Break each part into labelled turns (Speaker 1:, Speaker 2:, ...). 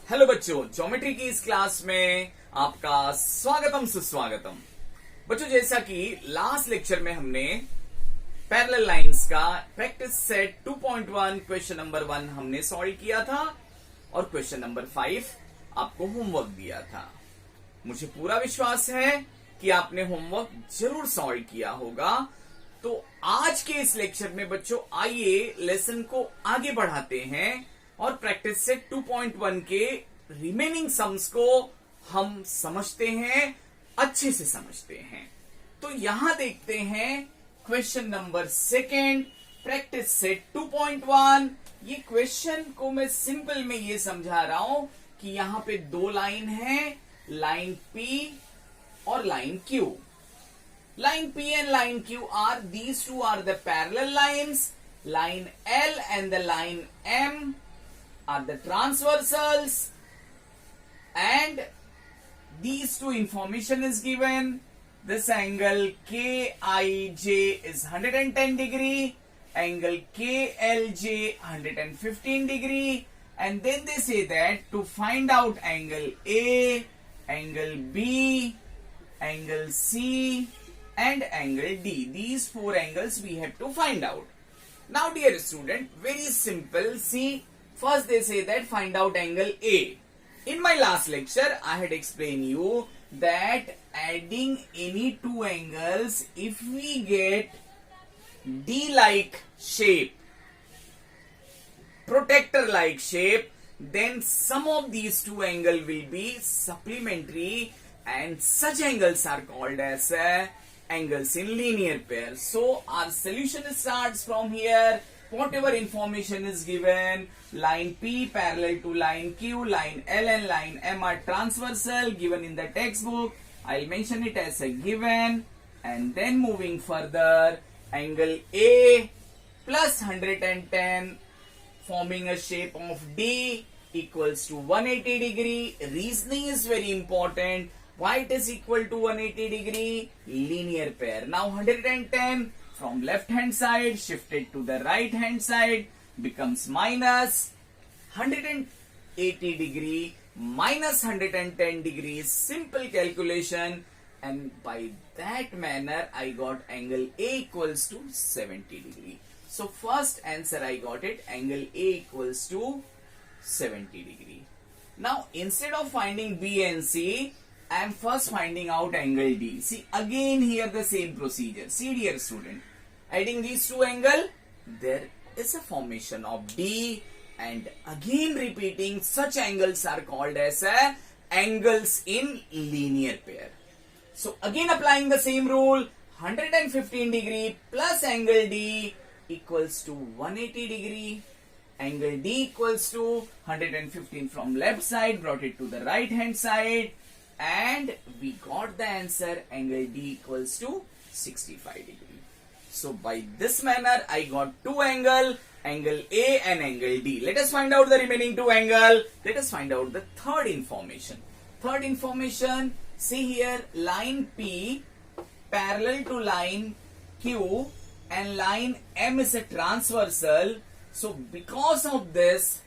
Speaker 1: Hello बच्चों, geometry की इस क्लास में आपका स्वागतम सुस्वागतम। बच्चों, जैसा कि लास्ट लेक्चर में हमने पैरेलल लाइंस का प्रैक्टिस सेट 2.1 क्वेश्चन नंबर 1 हमने सॉल्व किया था और क्वेश्चन नंबर 5 आपको होमवर्क दिया था। मुझे पूरा विश्वास है कि आपने होमवर्क जरूर सॉल्व किया होगा। तो आज के इस लेक्चर में बच्चों आइए लेसन को आगे बढ़ाते हैं और प्रैक्टिस सेट 2.1 के रिमेनिंग सम्स को हम समझते हैं, अच्छे से समझते हैं। तो यहां देखते हैं क्वेश्चन नंबर 2 प्रैक्टिस सेट 2.1। ये क्वेश्चन को मैं सिंपल में ये समझा रहा हूं कि यहां पे दो लाइन है, लाइन P और line Q। Line P and line Q are, these two are the parallel lines. Line L and the line M are the transversals, and these two information is given. This angle KIJ is 110 degree, angle KLJ 115 degree, and then they say that to find out angle A, angle B, angle C, and angle D. These four angles we have to find out. Now dear student, very simple. See, first they say that find out angle A. In my last lecture, I had explained you that adding any two angles, if we get D-like shape, protector-like shape, then sum of these two angles will be supplementary, and such angles are called as angles in linear pair. So our solution starts from here. Whatever information is given, line P parallel to line Q, line L and line M are transversal given in the textbook. I'll mention it as a given, and then moving further, angle A plus 110 forming a shape of D equals to 180 degree. Reasoning is very important. Why it is equal to 180 degree? Linear pair. Now 110 from left hand side shifted to the right hand side becomes minus 180 degree minus 110 degrees. Simple calculation, and by that manner I got angle A equals to 70 degree. So first answer I got it, angle A equals to 70 degree. Now instead of finding B and C, I am first finding out angle D. See, again here the same procedure. See dear student, adding these two angles, there is a formation of D, and again repeating, such angles are called as angles in linear pair. So again applying the same rule, 115 degree plus angle D equals to 180 degree. Angle D equals to 115 from left side, brought it to the right hand side, and we got the answer, angle D equals to 65 degree. So by this manner I got two angles, angle A and angle D. Let us find out the remaining two angles. Let us find out the third information. Third information, see here, line P parallel to line Q and line M is a transversal. So because of this,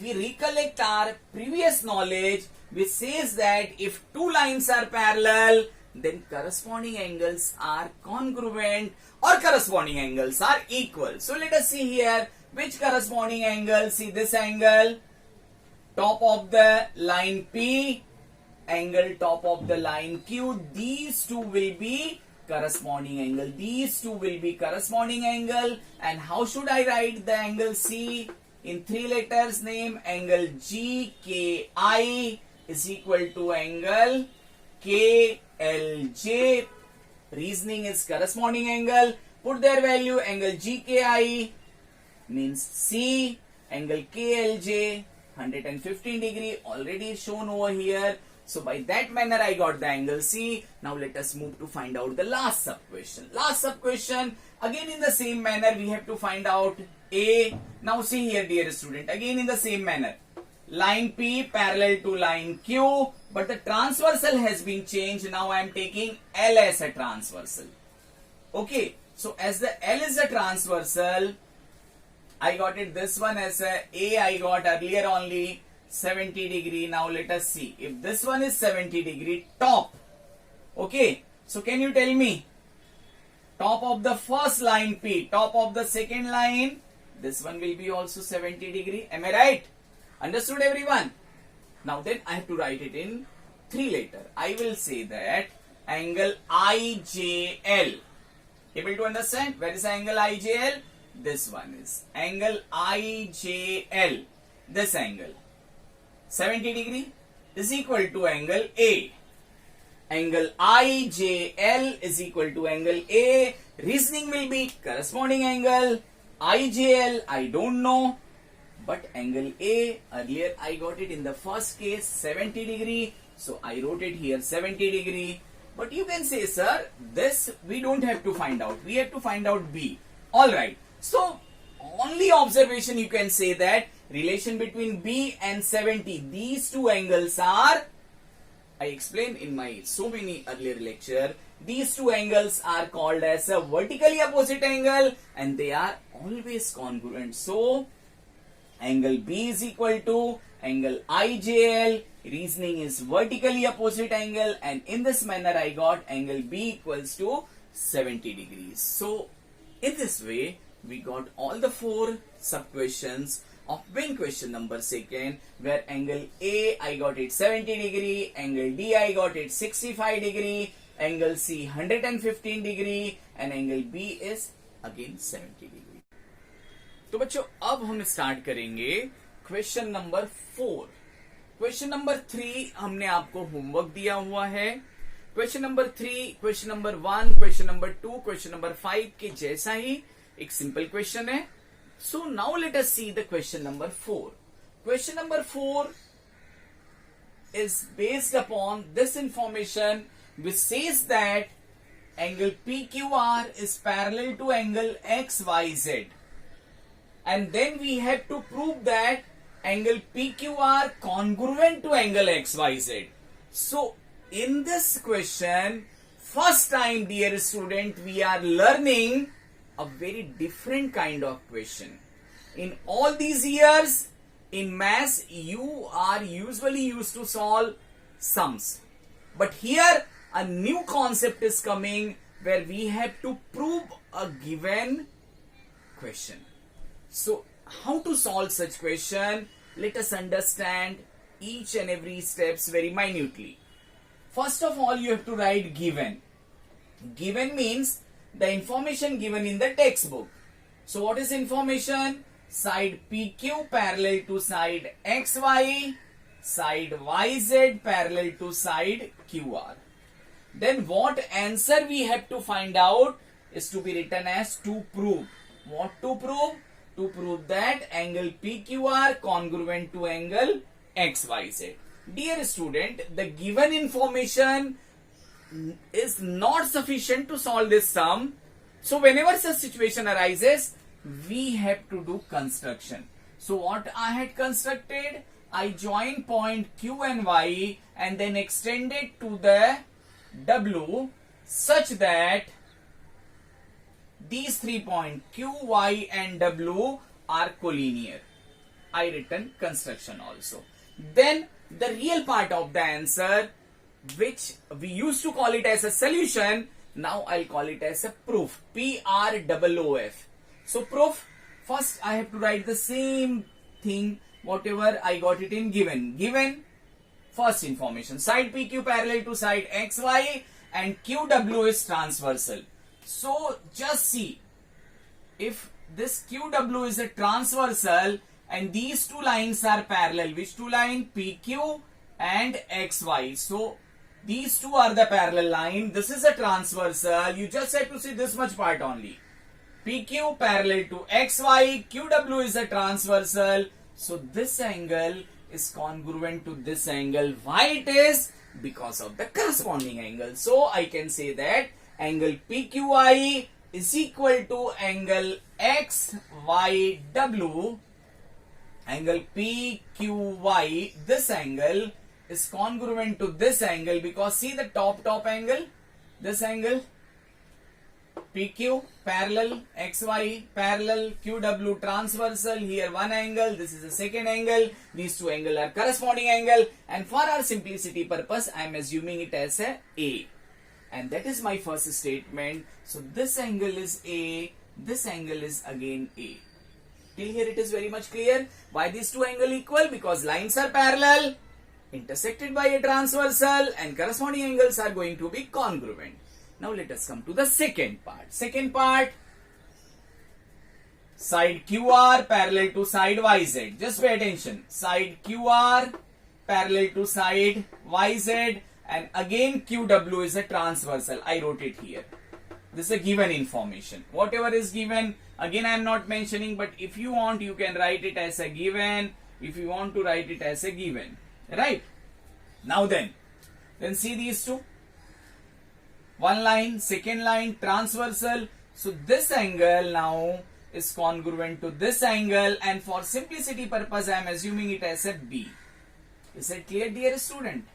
Speaker 1: we recollect our previous knowledge which says that if two lines are parallel, then corresponding angles are congruent or corresponding angles are equal. So let us see here which corresponding angle. See this angle, top of the line P, angle top of the line Q. These two will be corresponding angle. These two will be corresponding angle. And how should I write the angle C? In three letters name, angle GKI is equal to angle KLJ. Reasoning is corresponding angle. Put their value, angle GKI means C, angle KLJ 115 degree already shown over here. So by that manner I got the angle C. Now let us move to find out the last sub question. Last sub question, again in the same manner we have to find out A. Now see here dear student, again in the same manner, line P parallel to line Q, but the transversal has been changed. Now I am taking L as a transversal. Okay, so as the L is a transversal, I got it this one as a I got earlier only. 70 degree. Now let us see if this one is 70 degree top. Okay, so can you tell me top of the first line P, top of the second line, this one will be also 70 degree. Am I right? Understood everyone? Now then I have to write it in 3 letter. I will say that angle IJL. Able to understand? Where is angle IJL? This one is angle IJL. This angle 70 degree is equal to angle A. Angle IJL is equal to angle A. Reasoning will be corresponding angle. IJL I don't know, but angle A, earlier I got it in the first case 70 degree, so I wrote it here 70 degree. But you can say, sir, this we don't have to find out, we have to find out B. Alright, so only observation you can say that relation between B and 70, these two angles are, I explained in my so many earlier lecture, these two angles are called as a vertically opposite angle and they are always congruent. So angle B is equal to angle IJL. Reasoning is vertically opposite angle, and in this manner I got angle B equals to 70 degrees. So in this way we got all the 4 sub questions of main question number 2, where angle A I got it 70 degree, angle D I got it 65 degree, angle C 115 degree and angle B is again 70 degree. तो बच्चों अब हम start करेंगे question number 4. Question number 3 हमने आपको homework दिया हुआ है. Question number 3, question number 1, question number 2, question number 5 के जैसा ही एक सिंपल क्वेश्चन है. So now let us see the question number 4. Question number 4 is based upon this information which says that angle PQR is parallel to angle XYZ. And then we have to prove that angle PQR congruent to angle XYZ. So in this question, first time dear student, we are learning a very different kind of question. In all these years, in maths, you are usually used to solve sums. But here, a new concept is coming where we have to prove a given question. So, how to solve such question? Let us understand each and every steps very minutely. First of all, you have to write given. Given means the information given in the textbook. So what is information? Side PQ parallel to side XY, side YZ parallel to side QR. Then what answer we have to find out is to be written as to prove. What to prove? To prove that angle PQR congruent to angle XYZ. Dear student, the given information is not sufficient to solve this sum. So whenever such situation arises, we have to do construction. So what I had constructed, I join point Q and Y and then extended to the W such that these 3 points Q, Y and W are collinear. I written construction also. Then the real part of the answer, which we used to call it as a solution, now I'll call it as a proof. PROOF. So proof, first I have to write the same thing, whatever I got it in given. Given, first information, side PQ parallel to side XY and QW is transversal. So just see, if this QW is a transversal and these two lines are parallel, which two line? PQ and XY. So these two are the parallel line. This is a transversal. You just have to see this much part only. PQ parallel to XY. QW is a transversal. So this angle is congruent to this angle. Why it is? Because of the corresponding angle. So I can say that angle PQI is equal to angle XYW. Angle PQY, this angle is congruent to this angle because see the top angle, this angle, PQ parallel, XY parallel, QW transversal. Here one angle, this is the second angle. These two angles are corresponding angle, and for our simplicity purpose, I am assuming it as A. And that is my first statement. So this angle is A, this angle is again A. Till here it is very much clear. Why these two angles equal? Because lines are parallel, intersected by a transversal, and corresponding angles are going to be congruent. Now let us come to the second part. Second part, side QR parallel to side YZ. Just pay attention. Side QR parallel to side YZ, and again QW is a transversal. I wrote it here. This is a given information. Whatever is given, again I am not mentioning, but if you want, you can write it as a given. If you want to write it as a given, right? Now then see these two. One line, second line, transversal. So this angle now is congruent to this angle, and for simplicity purpose, I am assuming it as a B. Is it clear, dear student?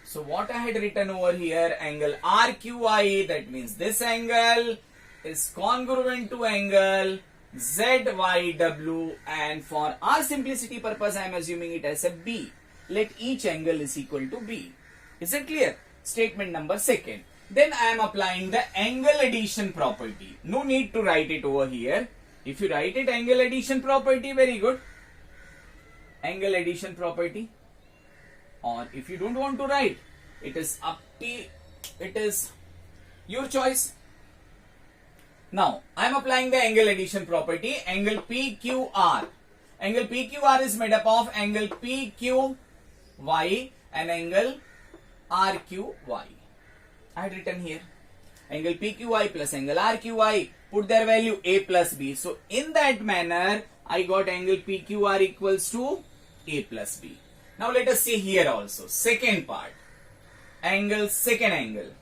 Speaker 1: So what I had written over here, angle RQI, that means this angle is congruent to angle ZYW, and for our simplicity purpose, I am assuming it as a B. Let each angle is equal to B. Is it clear? Statement number second. Then I am applying the angle addition property. No need to write it over here. If you write it angle addition property, very good. Angle addition property. Or if you don't want to write, it is your choice. Now I am applying the angle addition property. Angle PQR. Angle PQR is made up of angle PQY and angle RQY. I had written here angle PQY plus angle RQY, put their value A plus B. So in that manner, I got angle PQR equals to A plus B. Now let us see here also. Second part, second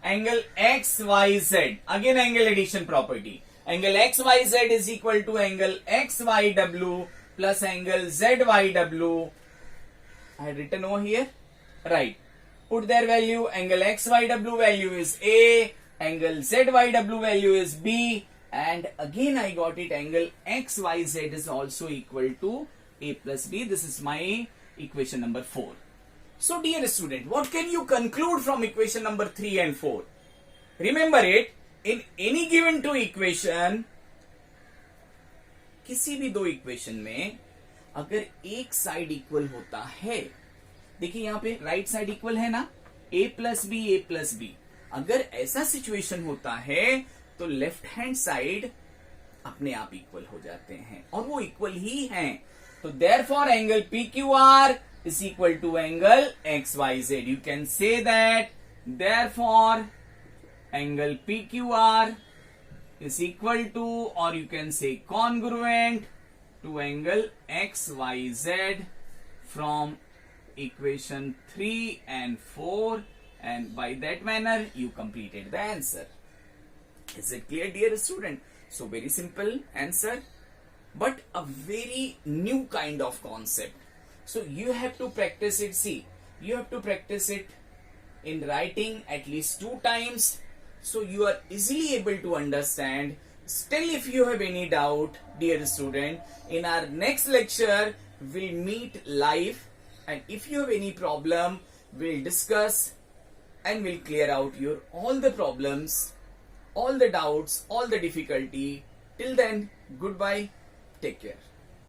Speaker 1: angle XYZ. Again angle addition property. Angle XYZ is equal to angle XYW plus angle ZYW. I had written over here, right? Put their value. Angle XYW value is A, angle ZYW value is B, and again I got it, angle XYZ is also equal to A plus B. This is my equation number 4. So dear student, what can you conclude from equation number 3 and 4? Remember it, in any given two equation, किसी भी दो equation में अगर एक side equal होता है, देखिए यहाँ पे राइट साइड इक्वल है ना, a प्लस बी, अगर ऐसा सिचुएशन होता है तो लेफ्ट हैंड साइड अपने आप इक्वल हो जाते हैं, और वो इक्वल ही हैं. तो therefore angle PQR is equal to angle XYZ. You can say that therefore angle PQR is equal to, or you can say congruent to angle XYZ from equation 3 and 4, and by that manner you completed the answer. Is it clear, dear student? So very simple answer, but a very new kind of concept. So you have to practice it. See, you have to practice it in writing at least 2 times, so you are easily able to understand. Still, if you have any doubt, dear student, in our next lecture we'll meet live, and if you have any problem, we'll discuss and we'll clear out your all the problems, all the doubts, all the difficulty. Till then, goodbye, take care.